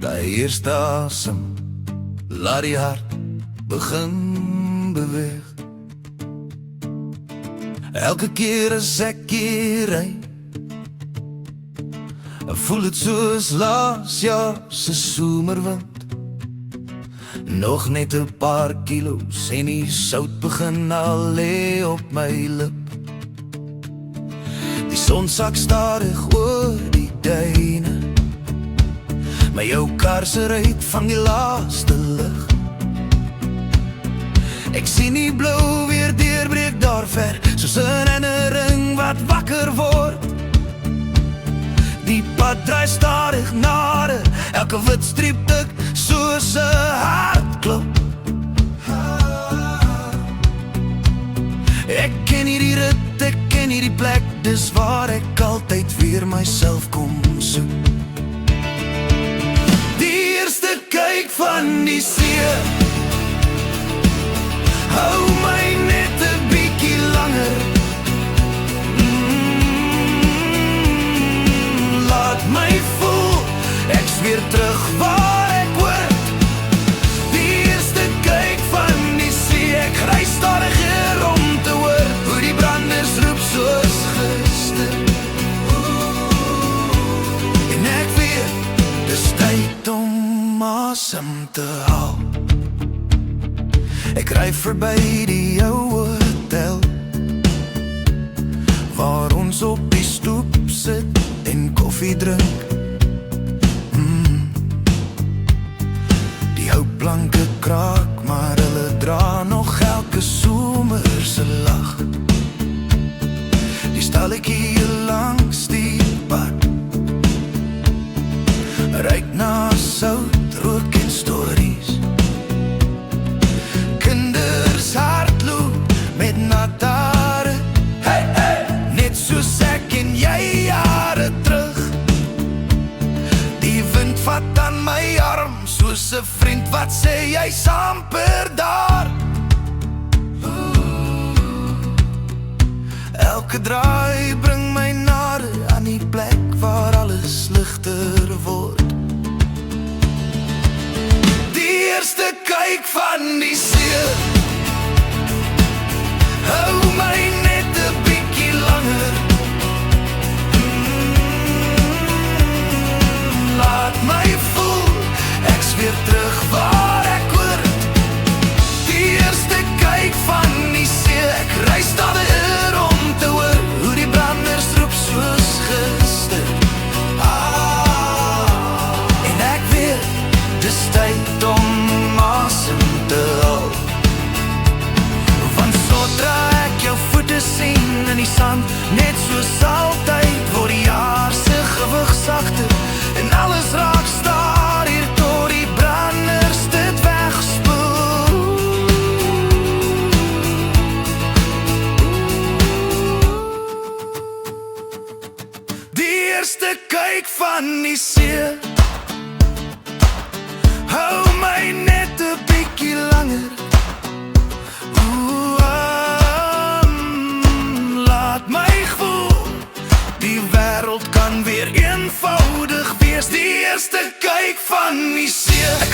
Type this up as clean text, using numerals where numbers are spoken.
Die eerste asem, laat die hart begin beweeg. Elke keer as ek hier ry, voel het soos laas jaar se somerwind. Nog net 'n paar kilo's en die sout begin al lê op my lip. Die son sak stadig oor die duine, maar jou kar se ruit vang die laaste lig. Ek sien die blou weer deurbreek daar ver, soos 'n herinnering wat wakker word. Die pad draai stadig nader, elke wit streep tik soos 'n hartklop. Ek ken hierdie rit, ek ken hierdie plek, dis waar ek altyd weer myself kom soek. Die eerste kyk van die see hou my net 'n bietjie langer. Laat my voel, ek's weer terug waar ek hoort. Die eerste kyk van die see, ek ry stadiger om te hoor hoe die branders roep soos gister. En ek weet, dis tyd om asem te haal. Ek ry verby die ou hotel, waar ons op die stoep sit en koffie drink. Die houtplanke kraak, maar hulle dra nog elke somer se lag. Die stalletjie langs die pad ruik na sout, rook en stories. Kinders hardloop met nat hare, hey, hey, net soos ek en jy jare terug. Die wind vat aan my arm, soos 'n vriend wat sê jy's amper daar. Elke draai bring my nader aan die plek waar alles ligter word. Die eerste kyk van die see hou my net 'n bietjie langer. Laat my voel, ek's weer terug waar ek hoort. Die eerste kyk van die see, ek ry stadiger om te hoor hoe die branders roep soos gister. En ek weet, dis tyd om asem te haal. Want sodra ek jou voete sien in die sand, net soos altyd word die jaar se gewig sagter en alles raak staar hier tot die branders dit wegspoel. Die eerste kyk van die see hou my net 'n bietjie langer. Laat my voel, die wêreld kan weer eenvoudig wees. Die eerste kyk van die see, ek